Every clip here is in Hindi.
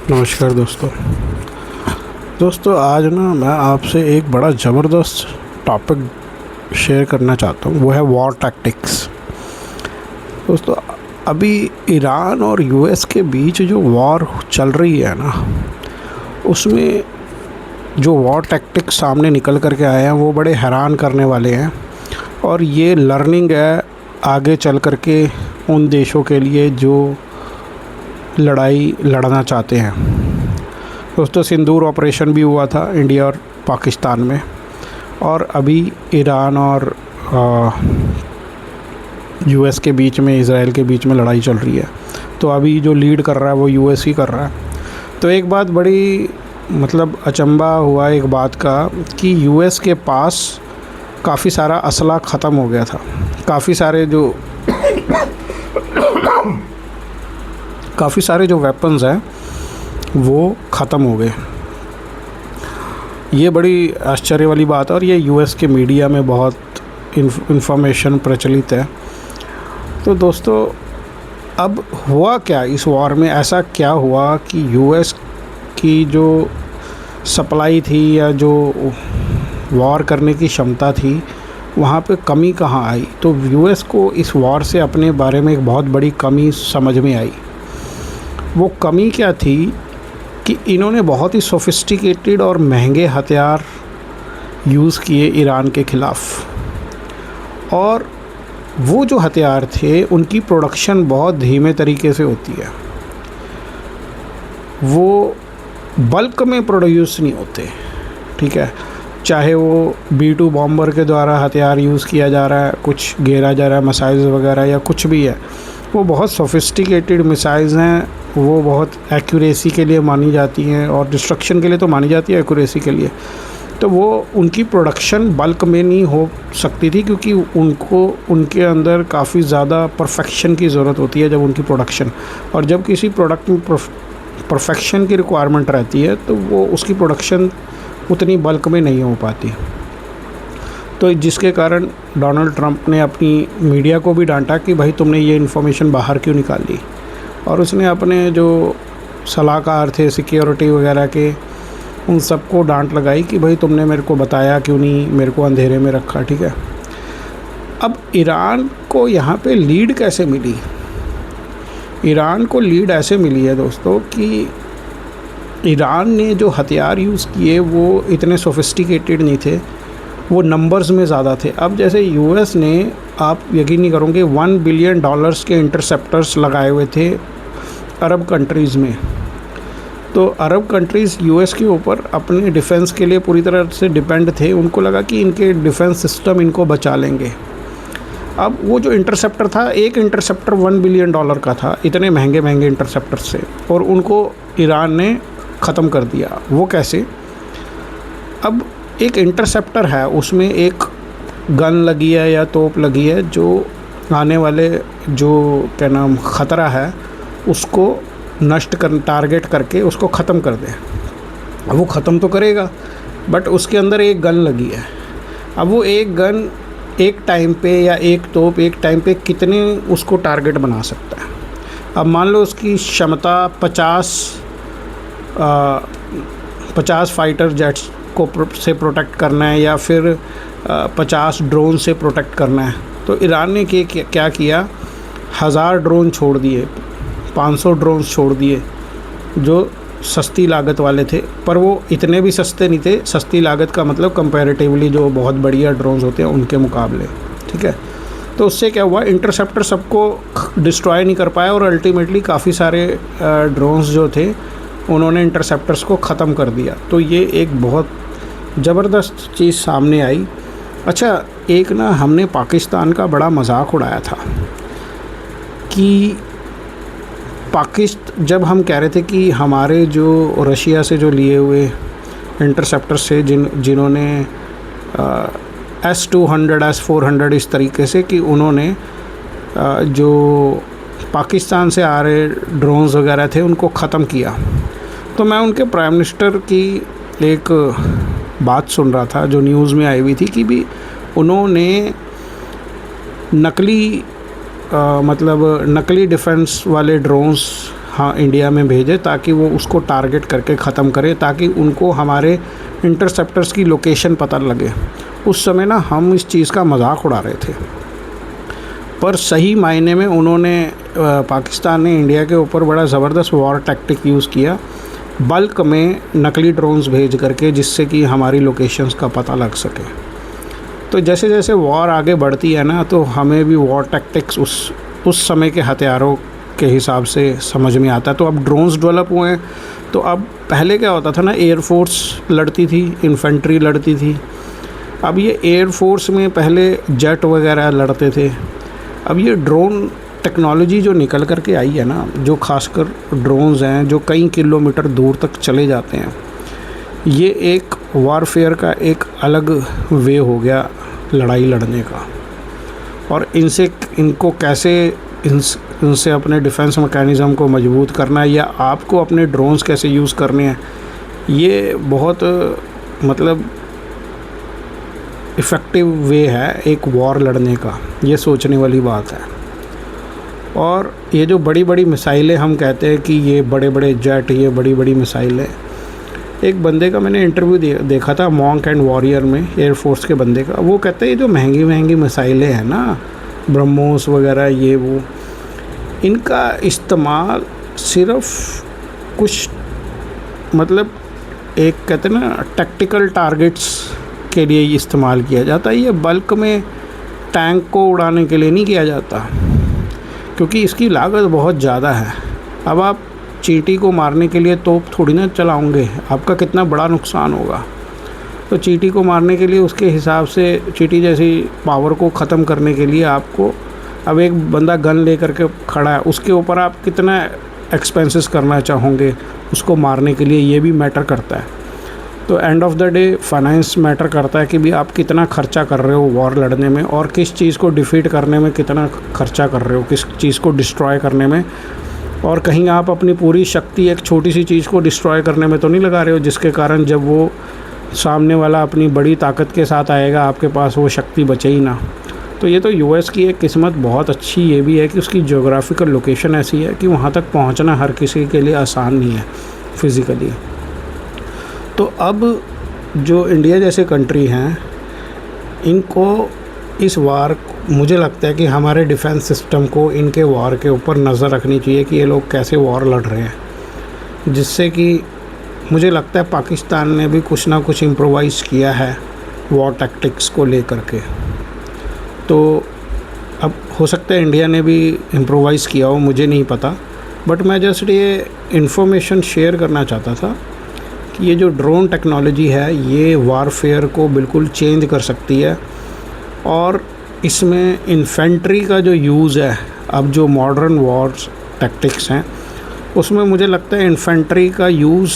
नमस्कार दोस्तों आज ना मैं आपसे एक बड़ा ज़बरदस्त टॉपिक शेयर करना चाहता हूँ। वो है वॉर टैक्टिक्स। दोस्तों अभी ईरान और यूएस के बीच जो वॉर चल रही है ना, उसमें जो वॉर टैक्टिक्स सामने निकल कर के आए हैं वो बड़े हैरान करने वाले हैं। और ये लर्निंग है आगे चल कर के उन देशों के लिए जो लड़ाई लड़ना चाहते हैं। दोस्तों सिंदूर ऑपरेशन भी हुआ था इंडिया और पाकिस्तान में, और अभी ईरान और यूएस के बीच में, इज़राइल के बीच में लड़ाई चल रही है। तो अभी जो लीड कर रहा है वो यूएस ही कर रहा है। तो एक बात बड़ी अचंभा हुआ एक बात का कि यूएस के पास काफ़ी सारा असला ख़त्म हो गया था। काफ़ी सारे जो वेपन्स हैं वो ख़त्म हो गए। ये बड़ी आश्चर्य वाली बात है और ये यूएस के मीडिया में बहुत इन्फॉर्मेशन प्रचलित है। तो दोस्तों अब हुआ क्या इस वॉर में? ऐसा क्या हुआ कि यूएस की जो सप्लाई थी या जो वॉर करने की क्षमता थी वहाँ पे कमी कहाँ आई? तो यूएस को इस वॉर से अपने बारे में एक बहुत बड़ी कमी समझ में आई। वो कमी क्या थी कि इन्होंने बहुत ही सोफिस्टिकेटेड और महंगे हथियार यूज़ किए ईरान के ख़िलाफ़, और वो जो हथियार थे उनकी प्रोडक्शन बहुत धीमे तरीके से होती है। वो बल्क में प्रोड्यूस नहीं होते, ठीक है। चाहे वो B-2 बॉम्बर के द्वारा हथियार यूज़ किया जा रहा है, कुछ घेरा जा रहा है मिसाइल्स वगैरह या कुछ भी है, वो बहुत सोफिस्टिकेटेड मिसाइल्स हैं। वो बहुत एक्यूरेसी के लिए मानी जाती हैं और डिस्ट्रक्शन के लिए तो मानी जाती है, एक्यूरेसी के लिए। तो वो उनकी प्रोडक्शन बल्क में नहीं हो सकती थी क्योंकि उनके अंदर काफ़ी ज़्यादा परफेक्शन की ज़रूरत होती है जब उनकी प्रोडक्शन, और जब किसी प्रोडक्ट में परफेक्शन की रिक्वायरमेंट रहती है तो वो उसकी प्रोडक्शन उतनी बल्क में नहीं हो पाती। तो जिसके कारण डोनाल्ड ट्रंप ने अपनी मीडिया को भी डांटा कि भाई तुमने ये इन्फॉर्मेशन बाहर क्यों निकाली, और उसने अपने जो सलाहकार थे सिक्योरिटी वगैरह के उन सबको डांट लगाई कि भाई तुमने मेरे को बताया क्यों नहीं, मेरे को अंधेरे में रखा, ठीक है। अब ईरान को यहाँ पे लीड कैसे मिली? ईरान को लीड ऐसे मिली है दोस्तों कि ईरान ने जो हथियार यूज़ किए वो इतने सोफिस्टिकेटेड नहीं थे, वो नंबर्स में ज़्यादा थे। अब जैसे यूएस ने, आप यकीन नहीं करोगे, $1 बिलियन के इंटरसेप्टर्स लगाए हुए थे अरब कंट्रीज़ में। तो अरब कंट्रीज़ यूएस के ऊपर अपने डिफेंस के लिए पूरी तरह से डिपेंड थे। उनको लगा कि इनके डिफेंस सिस्टम इनको बचा लेंगे। अब वो जो इंटरसेप्टर था, एक इंटरसेप्टर $1 बिलियन का था, इतने महंगे महंगे इंटरसेप्टर से, और उनको ईरान ने ख़त्म कर दिया। वो कैसे? अब एक इंटरसेप्टर है, उसमें एक गन लगी है या तोप लगी है जो आने वाले जो ख़तरा है उसको टारगेट करके उसको ख़त्म कर दे। वो ख़त्म तो करेगा बट उसके अंदर एक गन लगी है। अब वो एक गन एक टाइम पे या एक तोप एक टाइम पे कितने उसको टारगेट बना सकता है? अब मान लो उसकी क्षमता 50 फाइटर जेट्स को से प्रोटेक्ट करना है या फिर 50 ड्रोन से प्रोटेक्ट करना है। तो ईरान ने क्या किया, 1000 ड्रोन छोड़ दिए, 500 ड्रोन छोड़ दिए जो सस्ती लागत वाले थे, पर वो इतने भी सस्ते नहीं थे। सस्ती लागत का मतलब कंपैरेटिवली जो बहुत बढ़िया ड्रोन्स होते हैं उनके मुकाबले, ठीक है। तो उससे क्या हुआ, इंटरसेप्टर सबको डिस्ट्रॉय नहीं कर पाया और अल्टीमेटली काफ़ी सारे ड्रोन्स जो थे उन्होंने इंटरसेप्टर्स को ख़त्म कर दिया। तो ये एक बहुत ज़बरदस्त चीज़ सामने आई। अच्छा, एक ना हमने पाकिस्तान का बड़ा मजाक उड़ाया था कि जब हम कह रहे थे कि हमारे जो रशिया से जो लिए हुए इंटरसेप्टर से जिन्होंने S-200 S-400 इस तरीके से कि उन्होंने जो पाकिस्तान से आ रहे ड्रोन्स वगैरह थे उनको ख़त्म किया। तो मैं उनके प्राइम मिनिस्टर की एक बात सुन रहा था जो न्यूज़ में आई हुई थी कि भी उन्होंने नकली नकली डिफेंस वाले ड्रोन्स हाँ इंडिया में भेजे ताकि वो उसको टारगेट करके ख़त्म करे, ताकि उनको हमारे इंटरसेप्टर्स की लोकेशन पता लगे। उस समय ना हम इस चीज़ का मजाक उड़ा रहे थे, पर सही मायने में उन्होंने पाकिस्तान ने इंडिया के ऊपर बड़ा ज़बरदस्त वॉर टैक्टिक यूज़ किया, बल्क में नकली ड्रोन्स भेज करके, जिससे कि हमारी लोकेशंस का पता लग सके। तो जैसे जैसे वॉर आगे बढ़ती है ना, तो हमें भी वॉर टैक्टिक्स उस समय के हथियारों के हिसाब से समझ में आता है। तो अब ड्रोन्स डेवलप हुए हैं, तो अब पहले क्या होता था ना, एयरफोर्स लड़ती थी, इन्फेंट्री लड़ती थी। अब ये एयरफोर्स में पहले जेट वगैरह लड़ते थे। अब ये ड्रोन टेक्नोलॉजी जो निकल कर के आई है ना, जो खासकर ड्रोन्स हैं जो कई किलोमीटर दूर तक चले जाते हैं, ये एक वॉरफेयर का एक अलग वे हो गया लड़ाई लड़ने का। और इनको कैसे इनसे अपने डिफेंस मैकेनिज़्म को मजबूत करना है, या आपको अपने ड्रोन्स कैसे यूज़ करने हैं, ये बहुत मतलब इफ़ेक्टिव वे है एक वॉर लड़ने का। ये सोचने वाली बात है। और ये जो बड़ी बड़ी मिसाइलें हम कहते हैं कि ये बड़े बड़े जेट, ये बड़ी बड़ी मिसाइलें, एक बंदे का मैंने इंटरव्यू देखा था मॉन्क एंड वॉरियर में, एयरफोर्स के बंदे का। वो कहते हैं ये जो महंगी महंगी मिसाइलें हैं ना, ब्रह्मोस वगैरह, ये वो, इनका इस्तेमाल सिर्फ कुछ मतलब एक कहते हैं ना टैक्टिकल टारगेट्स के लिए इस्तेमाल किया जाता है। ये बल्क में टैंक को उड़ाने के लिए नहीं किया जाता, क्योंकि इसकी लागत बहुत ज़्यादा है। अब आप चींटी को मारने के लिए तोप थोड़ी ना चलाओगे, आपका कितना बड़ा नुकसान होगा। तो चींटी को मारने के लिए उसके हिसाब से, चींटी जैसी पावर को ख़त्म करने के लिए आपको, अब एक बंदा गन लेकर के खड़ा है, उसके ऊपर आप कितना एक्सपेंसेस करना चाहोगे उसको मारने के लिए, ये भी मैटर करता है। तो end of the day finance matter करता है कि भी आप कितना खर्चा कर रहे हो वॉर लड़ने में, और किस चीज़ को डिफीट करने में कितना खर्चा कर रहे हो, किस चीज़ को डिस्ट्रॉय करने में। और कहीं आप अपनी पूरी शक्ति एक छोटी सी चीज़ को डिस्ट्रॉय करने में तो नहीं लगा रहे हो, जिसके कारण जब वो सामने वाला अपनी बड़ी ताकत के साथ आएगा आपके पास वो शक्ति बचे ही ना। तो ये तो यूएस की एक किस्मत बहुत अच्छी ये भी है कि उसकी ज्योग्राफिकल लोकेशन ऐसी है कि वहाँ तक पहुँचना हर किसी के लिए आसान नहीं है फिज़िकली। तो अब जो इंडिया जैसे कंट्री हैं, इनको इस वार, मुझे लगता है कि हमारे डिफेंस सिस्टम को इनके वार के ऊपर नज़र रखनी चाहिए कि ये लोग कैसे वार लड़ रहे हैं, जिससे कि मुझे लगता है पाकिस्तान ने भी कुछ ना कुछ इम्प्रोवाइज़ किया है वॉर टैक्टिक्स को लेकर के। तो अब हो सकता है इंडिया ने भी इम्प्रोवाइज़ किया हो, मुझे नहीं पता, बट मैं जस्ट ये इन्फॉर्मेशन शेयर करना चाहता था कि ये जो ड्रोन टेक्नोलॉजी है ये वारफेयर को बिल्कुल चेंज कर सकती है। और इसमें इन्फेंट्री का जो यूज़ है, अब जो मॉडर्न वॉर टैक्टिक्स हैं उसमें मुझे लगता है इन्फेंट्री का यूज़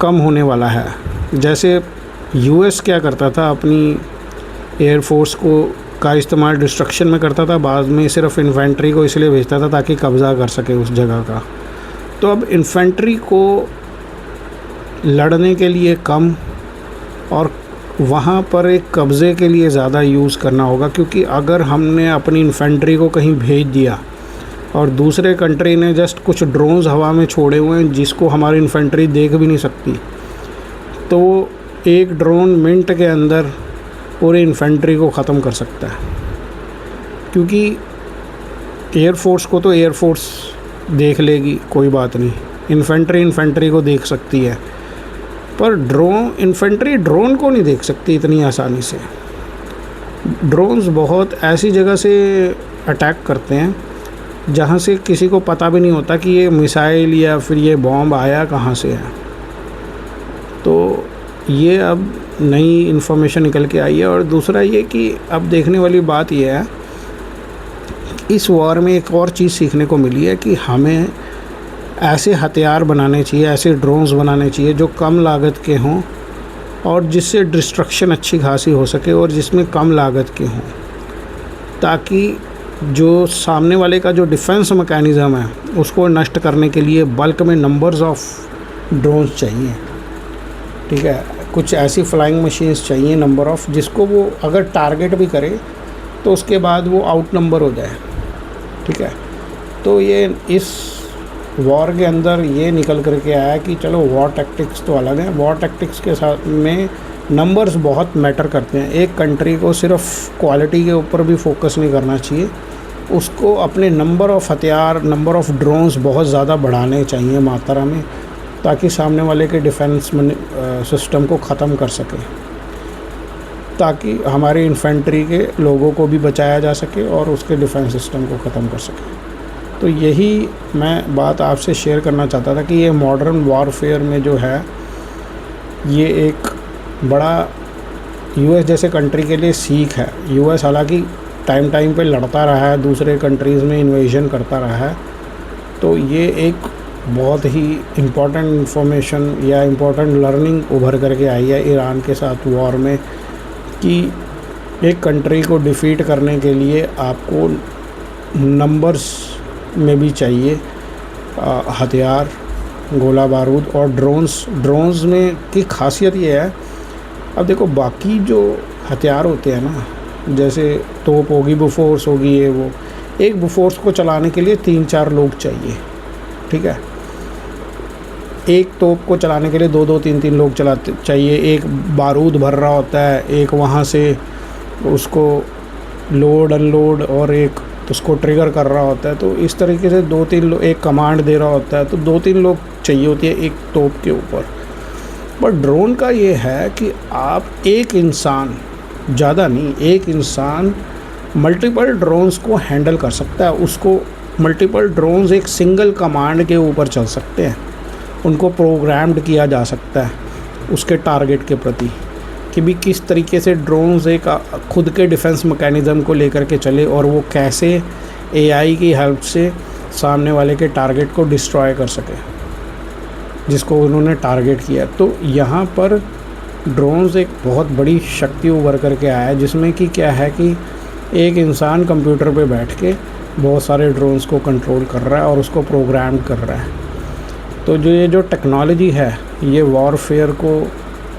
कम होने वाला है। जैसे यूएस क्या करता था, अपनी एयरफोर्स का इस्तेमाल डिस्ट्रक्शन में करता था, बाद में सिर्फ इन्फेंट्री को इसलिए भेजता था ताकि कब्ज़ा कर सके उस जगह का। तो अब इन्फेंट्री को लड़ने के लिए कम और वहाँ पर एक कब्ज़े के लिए ज़्यादा यूज़ करना होगा, क्योंकि अगर हमने अपनी इन्फेंट्री को कहीं भेज दिया और दूसरे कंट्री ने जस्ट कुछ ड्रोन्स हवा में छोड़े हुए हैं जिसको हमारी इन्फेंट्री देख भी नहीं सकती, तो एक ड्रोन मिनट के अंदर पूरी इन्फेंट्री को ख़त्म कर सकता है। क्योंकि एयरफोर्स को तो एयरफोर्स देख लेगी, कोई बात नहीं, इन्फेंट्री को देख सकती है, पर इन्फेंट्री ड्रोन को नहीं देख सकती इतनी आसानी से। ड्रोन्स बहुत ऐसी जगह से अटैक करते हैं जहाँ से किसी को पता भी नहीं होता कि ये मिसाइल या फिर ये बॉम्ब आया कहाँ से है। तो ये अब नई इन्फॉर्मेशन निकल के आई है। और दूसरा ये कि अब देखने वाली बात ये है, इस वॉर में एक और चीज़ सीखने को मिली है कि हमें ऐसे हथियार बनाने चाहिए, ऐसे ड्रोन्स बनाने चाहिए जो कम लागत के हों और जिससे डिस्ट्रक्शन अच्छी खासी हो सके और जिसमें कम लागत के हों, ताकि जो सामने वाले का जो डिफेंस मैकेनिज़्म है उसको नष्ट करने के लिए बल्क में नंबर्स ऑफ ड्रोन्स चाहिए। ठीक है, कुछ ऐसी फ्लाइंग मशीन्स चाहिए नंबर ऑफ, जिसको वो अगर टारगेट भी करे तो उसके बाद वो आउट नंबर हो जाए। ठीक है, तो ये इस वॉर के अंदर ये निकल कर के आया कि चलो वॉर टैक्टिक्स तो अलग हैं, वॉर टैक्टिक्स के साथ में नंबर्स बहुत मैटर करते हैं। एक कंट्री को सिर्फ क्वालिटी के ऊपर भी फोकस नहीं करना चाहिए, उसको अपने नंबर ऑफ़ हथियार, नंबर ऑफ़ ड्रोन्स बहुत ज़्यादा बढ़ाने चाहिए मात्रा में, ताकि सामने वाले के डिफेंस सिस्टम को ख़त्म कर सके, ताकि हमारी इन्फेंट्री के लोगों को भी बचाया जा सके और उसके डिफेंस सिस्टम को ख़त्म कर सके। तो यही मैं बात आपसे शेयर करना चाहता था कि ये मॉडर्न वॉरफेयर में जो है ये एक बड़ा यूएस जैसे कंट्री के लिए सीख है। यूएस हालांकि टाइम पे लड़ता रहा है, दूसरे कंट्रीज़ में इन्वेजन करता रहा है, तो ये एक बहुत ही इम्पोर्टेंट इंफॉर्मेशन या इम्पोर्टेंट लर्निंग उभर करके आई है ईरान के साथ वॉर में, कि एक कंट्री को डिफ़ीट करने के लिए आपको नंबर्स में भी चाहिए हथियार, गोला बारूद और ड्रोन्स में की खासियत ये है, अब देखो बाकी जो हथियार होते हैं ना, जैसे तोप होगी, बुफोर्स होगी, ये वो, एक बुफोर्स को चलाने के लिए 3-4 लोग चाहिए, ठीक है। एक तोप को चलाने के लिए 2-2, 3-3 लोग चलाते चाहिए। एक बारूद भर रहा होता है, एक वहाँ से उसको लोड अनलोड और एक उसको ट्रिगर कर रहा होता है। तो इस तरीके से 2-3 लोग, एक कमांड दे रहा होता है, तो 2-3 लोग चाहिए होती है एक तोप के ऊपर। बट ड्रोन का ये है कि आप एक इंसान, ज़्यादा नहीं, एक इंसान मल्टीपल ड्रोन्स को हैंडल कर सकता है। उसको मल्टीपल ड्रोन्स एक सिंगल कमांड के ऊपर चल सकते हैं, उनको प्रोग्राम्ड किया जा सकता है उसके टारगेट के प्रति, कि भी किस तरीके से ड्रोन्स एक खुद के डिफेंस मैकेनिज़्म को लेकर के चले और वो कैसे एआई की हेल्प से सामने वाले के टारगेट को डिस्ट्रॉय कर सके जिसको उन्होंने टारगेट किया। तो यहाँ पर ड्रोन्स एक बहुत बड़ी शक्ति उभर करके आया है, जिसमें कि क्या है कि एक इंसान कंप्यूटर पे बैठ के बहुत सारे ड्रोन्स को कंट्रोल कर रहा है और उसको प्रोग्राम कर रहा है। तो जो टेक्नोलॉजी है, ये वॉरफेयर को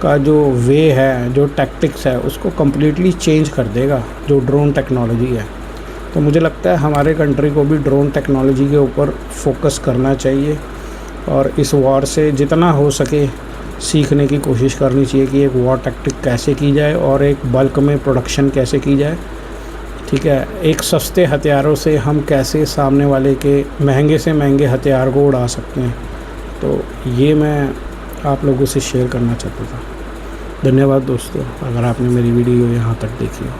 का जो वे है, जो टैक्टिक्स है, उसको कम्प्लीटली चेंज कर देगा, जो ड्रोन टेक्नोलॉजी है। तो मुझे लगता है हमारे कंट्री को भी ड्रोन टेक्नोलॉजी के ऊपर फोकस करना चाहिए और इस वॉर से जितना हो सके सीखने की कोशिश करनी चाहिए कि एक वॉर टैक्टिक कैसे की जाए और एक बल्क में प्रोडक्शन कैसे की जाए, ठीक है। एक सस्ते हथियारों से हम कैसे सामने वाले के महंगे से महंगे हथियार को उड़ा सकते हैं। तो ये मैं आप लोगों से शेयर करना चाहता था। धन्यवाद दोस्तों, अगर आपने मेरी वीडियो यहाँ तक देखी हो।